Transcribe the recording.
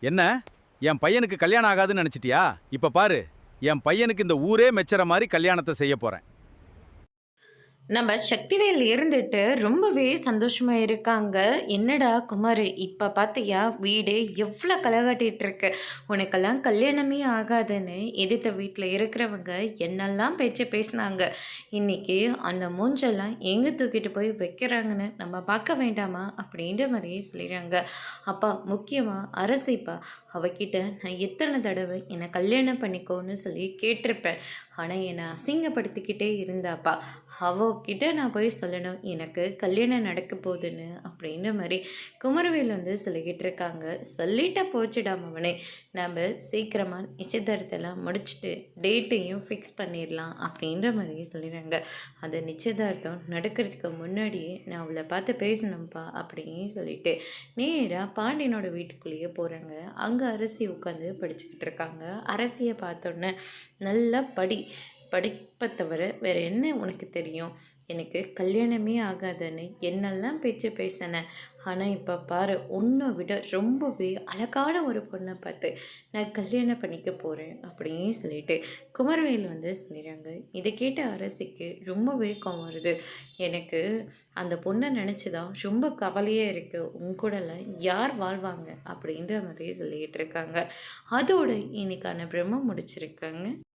என்ன என் பையனுக்கு கல்யாணம் ஆகாதுன்னு நினைச்சிட்டியா? இப்ப பாரு, என் பையனுக்கு இந்த ஊரே மெச்சற மாதிரி கல்யாணத்தை செய்ய போறேன். நம்ம சக்திவேல் இருந்துட்டு ரொம்பவே சந்தோஷமா இருக்காங்க. "என்னடா குமாரு, இப்ப பார்த்தியா வீடே எவ்வளோ களை கட்டிட்டு இருக்கு. உனக்கெல்லாம் கல்யாணமே ஆகாதுன்னு எதிர்த்த வீட்ல இருக்கிறவங்க என்னெல்லாம் பேச்சு பேசினாங்க. இன்னைக்கு அந்த மூஞ்செல்லாம் எங்கே தூக்கிட்டு போய் வைக்கிறாங்கன்னு நம்ம பார்க்க வேண்டாமா?" அப்படின்ற மாதிரி சொல்லிடுறாங்க. "அப்பா, முக்கியமாக அரசிப்பா, அவகிட்ட நான் எத்தனை தடவை என்னை கல்யாணம் பண்ணிக்கோன்னு சொல்லி கேட்டிருப்பேன். ஆனால் என்னை அசிங்கப்படுத்திக்கிட்டே இருந்தாப்பா. அவகிட்ட நான் போய் சொல்லணும் எனக்கு கல்யாணம் நடக்க போகுதுன்னு." அப்படின்ற மாதிரி குமரவேல் வந்து சொல்லிக்கிட்டு இருக்காங்க. "சொல்லிட்டா போச்சுடா மவனே, நம்ம சீக்கிரமாக நிச்சயதார்த்தம்லாம் முடிச்சுட்டு டேட்டையும் ஃபிக்ஸ் பண்ணிடலாம்." அப்படின்ற மாதிரி சொல்லிடுறாங்க. அந்த நிச்சயதார்த்தம் நடக்கிறதுக்கு முன்னாடியே நான் அவளை பார்த்து பேசணும்ப்பா அப்படின்னு சொல்லிட்டு நேராக பாண்டியனோட வீட்டுக்குள்ளேயே போகிறாங்க. அங்கே அரசி உட்காந்து படிச்சுக்கிட்டு இருக்காங்க. அரசியை பார்த்தோன்னே, "நல்லா படிப்பை தவிர வேறு என்ன உனக்கு தெரியும்? எனக்கு கல்யாணமே ஆகாதுன்னு என்னெல்லாம் பேச்சு பேசினேன். ஆனால் இப்போ பாரு, உன்னை விட ரொம்பவே அழகான ஒரு பொண்ணை பார்த்து நான் கல்யாணம் பண்ணிக்க போகிறேன்." அப்படின்னு சொல்லிட்டு குமரவேல் வந்து சொல்லிடுறாங்க. இதை கேட்ட அரசிக்கு ரொம்பவே கோவம் வருது. "எனக்கு அந்த பொண்ணை நினச்சி தான் ரொம்ப கவலையாக இருக்குது. உன் கூடலாம் யார் வாழ்வாங்க?" அப்படின்ற மாதிரி சொல்லிக்கிட்டு இருக்காங்க. அதோட இன்னைக்கான பிரம்ம முடிச்சிருக்காங்க.